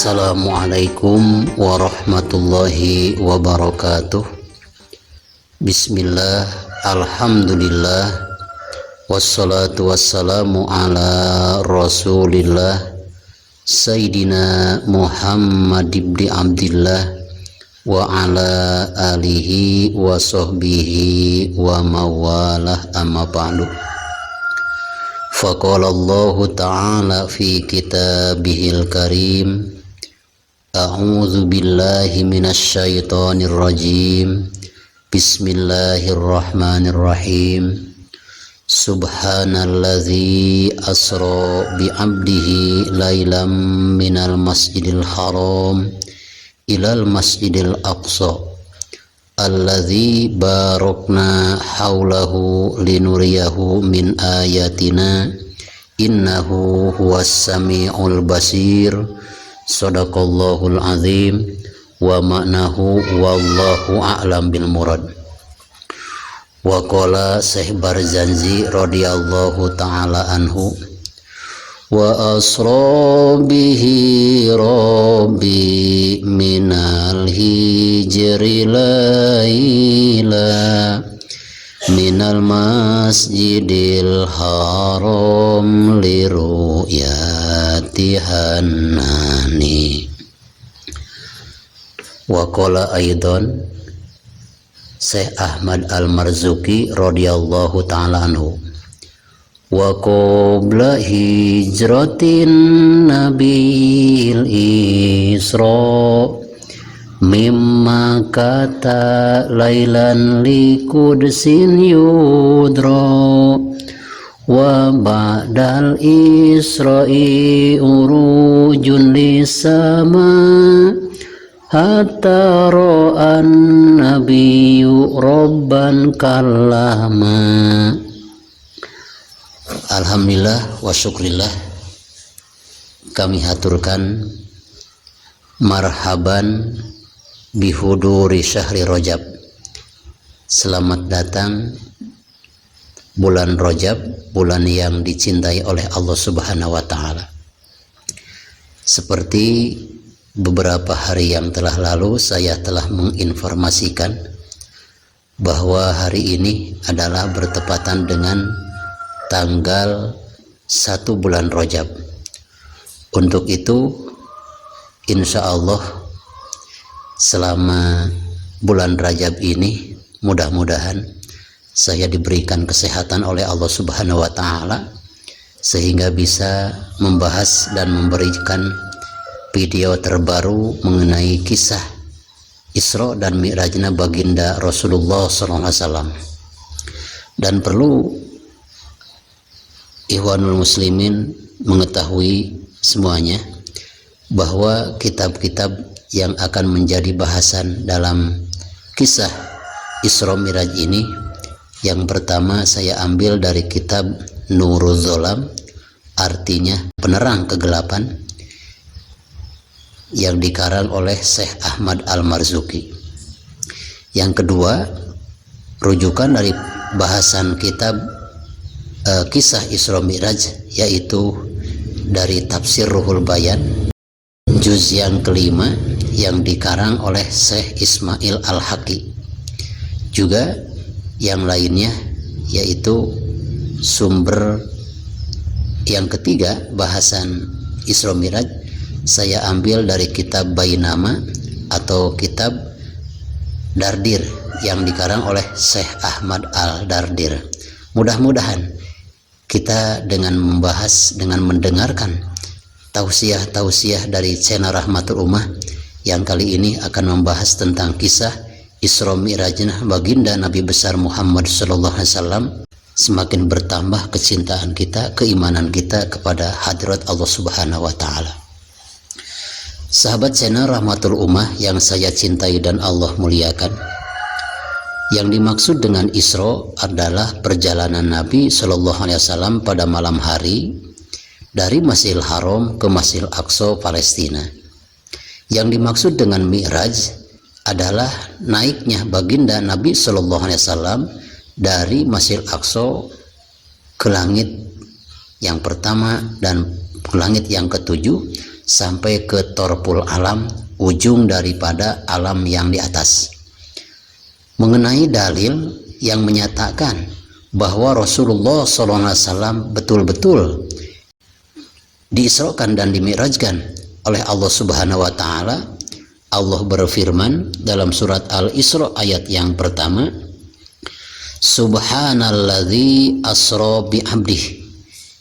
Assalamualaikum warahmatullahi wabarakatuh. Bismillah, alhamdulillah, wassalatu wassalamu ala rasulillah Sayyidina Muhammad ibn Abdillah wa ala alihi wa sahbihi wa mawalah, amma ba'du. Faqala Allah ta'ala fi kitabihil karim, a'udzu billahi minasy syaithanir rajim. Bismillahirrahmanirrahim. Subhanalladzi asra bi 'abdihi lailam minal masjidil haram ilal masjidil aqsa alladzi barakna haulahu linuriyahu min ayatina innahu huwas samiul basir. Shadaqallahul azim wa ma'nahu wallahu a'lam bil murad. Wa qala Syekh Barzanji radhiyallahu ta'ala anhu, wa asra bihi rabbi minal hijri laila minal masjidil haram liruyati hannani. Wa qala aidan Syekh Ahmad Al-Marzuki radhiyallahu ta'ala anhu, wa qabla hijratin nabil isra mimma kata lailan likudsin yudra wa ba'dal isra'i urujun lisama hatta ra'an nabiyyu rabban kallama. Alhamdulillah wa syukrillah, kami haturkan marhaban bihuduri syahri Rajab. Selamat datang bulan Rajab, bulan yang dicintai oleh Allah Subhanahu wa ta'ala. Seperti beberapa hari yang telah lalu saya telah menginformasikan bahwa hari ini adalah bertepatan dengan tanggal 1 bulan Rajab. Untuk itu insya Allah selama bulan Rajab ini mudah-mudahan saya diberikan kesehatan oleh Allah Subhanahu wa ta'ala sehingga bisa membahas dan memberikan video terbaru mengenai kisah Isra dan Mi'rajna baginda Rasulullah SAW. Dan perlu Ikhwanul Muslimin mengetahui semuanya bahwa kitab-kitab yang akan menjadi bahasan dalam kisah Isra Mi'raj ini, yang pertama saya ambil dari kitab Nuruz Zolam, artinya penerang kegelapan, yang dikarang oleh Syekh Ahmad Al-Marzuki. Yang kedua, rujukan dari bahasan kitab kisah Isra Mi'raj, yaitu dari tafsir Ruhul Bayan juz yang kelima yang dikarang oleh Syekh Ismail Al-Haqi. Juga yang lainnya, yaitu sumber yang ketiga bahasan Isra Mi'raj saya ambil dari kitab Bainama atau kitab Dardir yang dikarang oleh Syekh Ahmad Al-Dardir. Mudah-mudahan kita dengan membahas, dengan mendengarkan tausiah-tausiah dari channel Rahmatul Ummah yang kali ini akan membahas tentang kisah Isra Mi'rajna baginda Nabi besar Muhammad sallallahu alaihi wasallam, semakin bertambah kecintaan kita, keimanan kita kepada hadirat Allah Subhanahu wa ta'ala. Sahabat channel Rahmatul Ummah yang saya cintai dan Allah muliakan, yang dimaksud dengan Isra adalah perjalanan Nabi Shallallahu Alaihi Wasallam pada malam hari dari Masjidil Haram ke Masjidil Aqsa Palestina. Yang dimaksud dengan Mi'raj adalah naiknya baginda Nabi Shallallahu Alaihi Wasallam dari Masjidil Aqsa ke langit yang pertama dan ke langit yang ketujuh, sampai ke torpul alam, ujung daripada alam yang di atas. Mengenai dalil yang menyatakan bahwa Rasulullah SAW betul-betul diisrokan dan dimi'rajkan oleh Allah Subhanahu wa Ta'ala, Allah berfirman dalam surat Al-Isra ayat yang pertama, Subhanalladzi asra bi'abdih.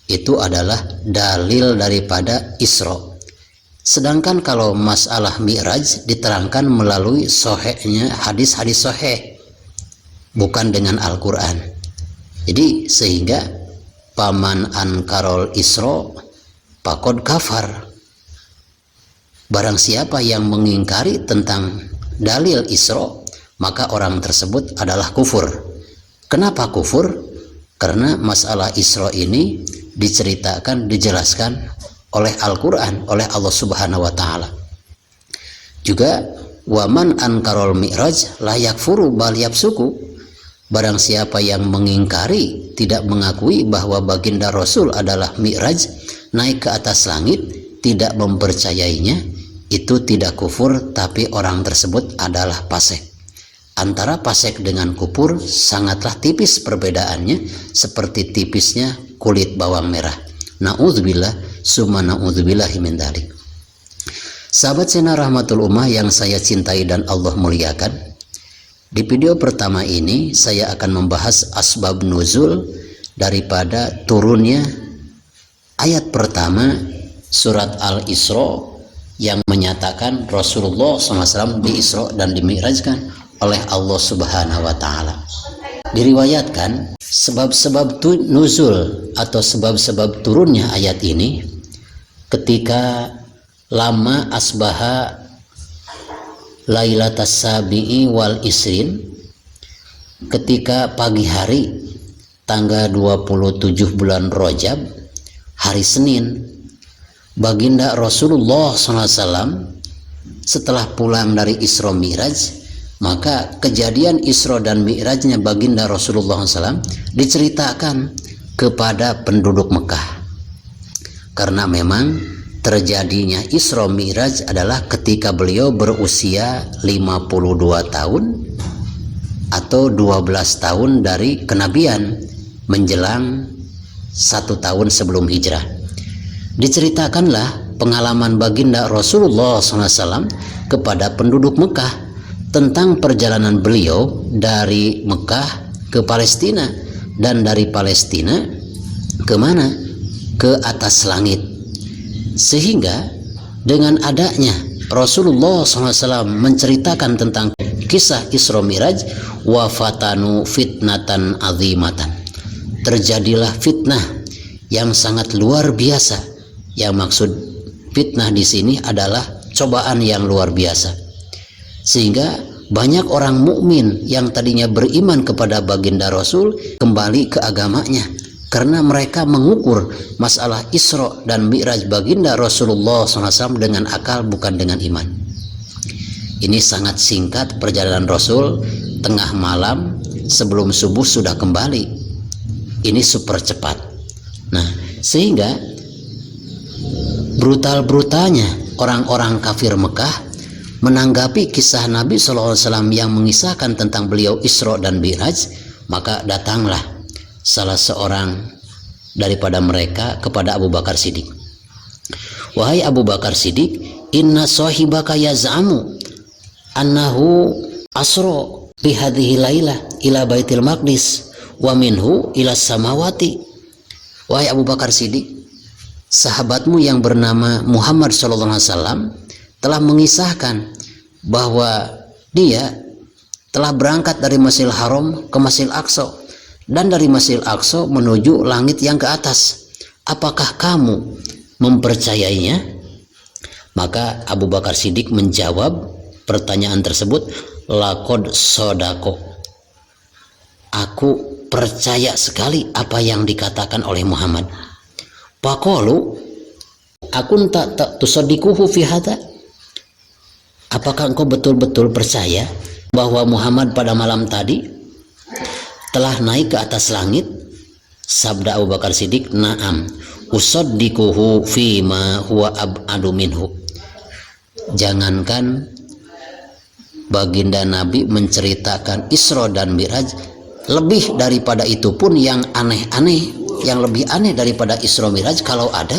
Itu adalah dalil daripada Isra. Sedangkan kalau masalah Mi'raj diterangkan melalui sahihnya hadis-hadis sahih, bukan dengan Al-Quran. Jadi sehingga paman ankarol Isra faqad kafar. Barang siapa yang mengingkari tentang dalil Isra, maka orang tersebut adalah kufur. Kenapa kufur? Karena masalah Isra ini diceritakan, dijelaskan oleh Al-Quran, oleh Allah Subhanahu wa Ta'ala. Juga waman ankarol mi'raj la yakfuru bal yafsuku. Barang siapa yang mengingkari, tidak mengakui bahwa baginda Rasul adalah mi'raj, naik ke atas langit, tidak mempercayainya, itu tidak kufur, tapi orang tersebut adalah fasik. Antara fasik dengan kufur sangatlah tipis perbedaannya, seperti tipisnya kulit bawang merah. Na'udzubillah summa na'udzubillahi min dzalik. Sahabat channel Rahmatul Ummah yang saya cintai dan Allah muliakan, di video pertama ini saya akan membahas asbab nuzul daripada turunnya ayat pertama surat Al-Isra yang menyatakan Rasulullah SAW diisra dan dimi'rajkan oleh Allah Subhanahu wa Ta'ala. Diriwayatkan sebab-sebab nuzul atau sebab-sebab turunnya ayat ini ketika lama asbaha lailatas sabi'i wal isrin, ketika pagi hari tanggal 27 bulan Rajab, hari Senin, baginda Rasulullah SAW setelah pulang dari Isra Mi'raj, maka kejadian Isra dan Mi'rajnya baginda Rasulullah SAW diceritakan kepada penduduk Mekah. Karena memang terjadinya Isra Mi'raj adalah ketika beliau berusia 52 tahun atau 12 tahun dari kenabian, menjelang 1 tahun sebelum hijrah. Diceritakanlah pengalaman baginda Rasulullah SAW kepada penduduk Mekah tentang perjalanan beliau dari Mekah ke Palestina, dan dari Palestina ke mana? Ke atas langit. Sehingga dengan adanya Rasulullah SAW menceritakan tentang kisah Isra Mi'raj, wafatanu fitnatan azimatan, terjadilah fitnah yang sangat luar biasa. Yang maksud fitnah di sini adalah cobaan yang luar biasa, sehingga banyak orang mukmin yang tadinya beriman kepada baginda Rasul kembali ke agamanya karena mereka mengukur masalah Isra dan Mi'raj baginda Rasulullah SAW dengan akal, bukan dengan iman. Ini sangat singkat perjalanan Rasul, tengah malam sebelum subuh sudah kembali. Ini super cepat. Nah, sehingga brutal-brutalnya orang-orang kafir Mekah menanggapi kisah Nabi SAW yang mengisahkan tentang beliau Isra dan Mi'raj, maka datanglah salah seorang daripada mereka kepada Abu Bakar Siddiq. Wahai Abu Bakar Siddiq, inna sahibaka yaz'amu annahu asra bi hadhihi lailah ila Baitul Maqdis wa minhu ila samawati. Wahai Abu Bakar Siddiq, sahabatmu yang bernama Muhammad SAW telah mengisahkan bahwa dia telah berangkat dari Masjidil Haram ke Masjidil Aqsa, dan dari Masjidil Aqsa menuju langit yang ke atas. Apakah kamu mempercayainya? Maka Abu Bakar Siddiq menjawab pertanyaan tersebut, laqad sodako, aku percaya sekali apa yang dikatakan oleh Muhammad. Faqalu akun tak tusaddiquhu fi hadza, apakah engkau betul-betul percaya bahwa Muhammad pada malam tadi telah naik ke atas langit? Sabda Abu Bakar Siddiq, na'am usaddikuhu fima huwa ab'adu minhu. Jangankan baginda Nabi menceritakan Isra dan Mi'raj, lebih daripada itu pun yang aneh-aneh, yang lebih aneh daripada Isra Mi'raj kalau ada,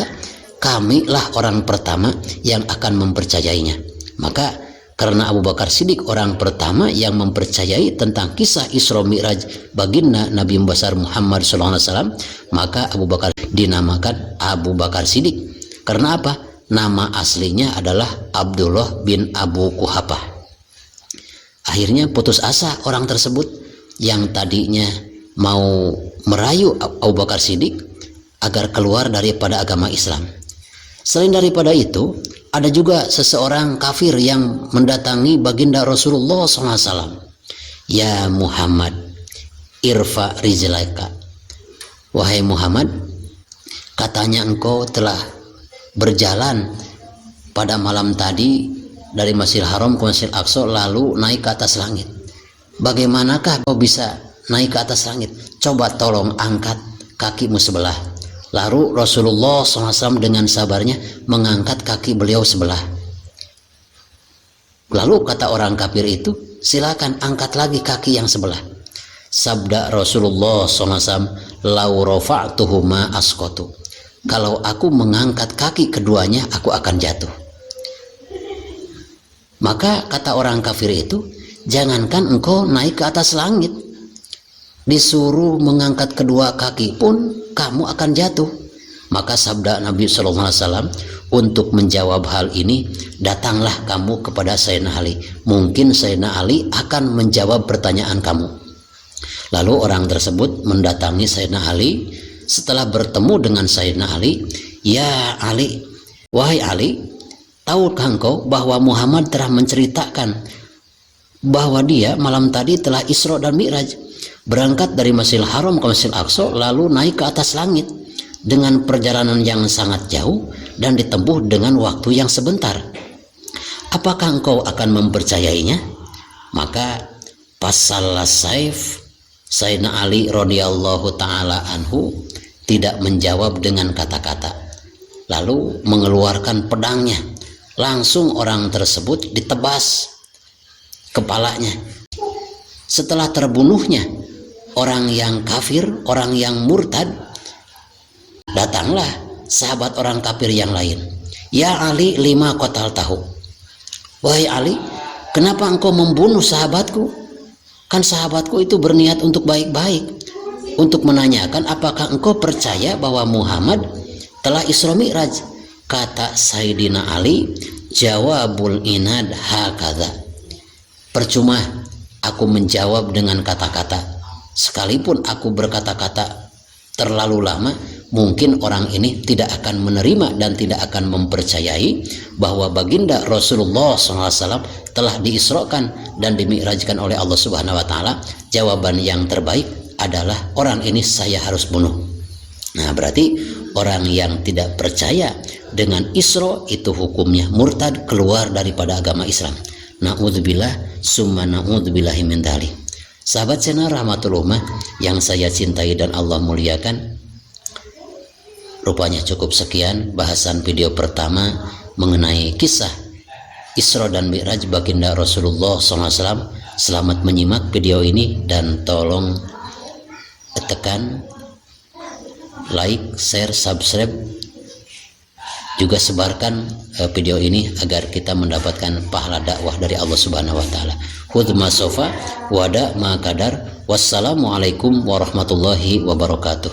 kamilah orang pertama yang akan mempercayainya. Maka karena Abu Bakar Siddiq orang pertama yang mempercayai tentang kisah Isra Mi'raj baginda Nabi besar Muhammad SAW, maka Abu Bakar dinamakan Abu Bakar Siddiq. Karena apa? Nama aslinya adalah Abdullah bin Abu Quhafah. Akhirnya putus asa orang tersebut yang tadinya mau merayu Abu Bakar Siddiq agar keluar daripada agama Islam. Selain daripada itu, ada juga seseorang kafir yang mendatangi baginda Rasulullah SAW. Ya Muhammad, irfa rizlaika. Wahai Muhammad, katanya engkau telah berjalan pada malam tadi dari Masjidil Haram ke Masjidil Aqsa lalu naik ke atas langit. Bagaimanakah kau bisa naik ke atas langit? Coba tolong angkat kakimu sebelah. Lalu Rasulullah SAW dengan sabarnya mengangkat kaki beliau sebelah. Lalu kata orang kafir itu, silakan angkat lagi kaki yang sebelah. Sabda Rasulullah SAW, lau rafa'tuhuma asqatu. Kalau aku mengangkat kaki keduanya, aku akan jatuh. Maka kata orang kafir itu, jangankan engkau naik ke atas langit, disuruh mengangkat kedua kaki pun kamu akan jatuh. Maka sabda Nabi SAW, untuk menjawab hal ini, datanglah kamu kepada Sayyidina Ali. Mungkin Sayyidina Ali akan menjawab pertanyaan kamu. Lalu orang tersebut mendatangi Sayyidina Ali. Setelah bertemu dengan Sayyidina Ali, ya Ali, wahai Ali, tahukah engkau bahwa Muhammad telah menceritakan bahwa dia malam tadi telah Isra dan Mi'raj, berangkat dari Masjidil Haram ke Masjidil Aqsa lalu naik ke atas langit dengan perjalanan yang sangat jauh dan ditempuh dengan waktu yang sebentar. Apakah engkau akan mempercayainya? Maka pasallah saif, Sayyidina Ali radhiyallahu taala anhu tidak menjawab dengan kata-kata, lalu mengeluarkan pedangnya. Langsung orang tersebut ditebas kepalanya. Setelah terbunuhnya orang yang kafir, orang yang murtad, datanglah sahabat orang kafir yang lain. Ya Ali, lima qatal tahu. Wahai Ali, kenapa engkau membunuh sahabatku? Kan sahabatku itu berniat untuk baik-baik, untuk menanyakan apakah engkau percaya bahwa Muhammad telah Isra Mi'raj. Kata Sayyidina Ali, jawabul inad hakadha. Percuma aku menjawab dengan kata-kata, sekalipun aku berkata-kata terlalu lama, mungkin orang ini tidak akan menerima dan tidak akan mempercayai bahwa baginda Rasulullah SAW telah diisrokan dan dimi'rajkan oleh Allah Subhanahu wa Ta'ala. Jawaban yang terbaik adalah orang ini saya harus bunuh. Nah, berarti orang yang tidak percaya dengan Isra itu hukumnya murtad, keluar daripada agama Islam. Na'udzubillah summa na'udzubillahi min dzalik. Sahabat channel Rahmatullah yang saya cintai dan Allah muliakan, rupanya cukup sekian bahasan video pertama mengenai kisah Isra dan Mi'raj baginda Rasulullah SAW. Selamat menyimak video ini dan tolong tekan like, share, subscribe, juga sebarkan video ini agar kita mendapatkan pahala dakwah dari Allah Subhanahu wa Ta'ala. Hudma sofa wada ma kadar. Wassalamualaikum warahmatullahi wabarakatuh.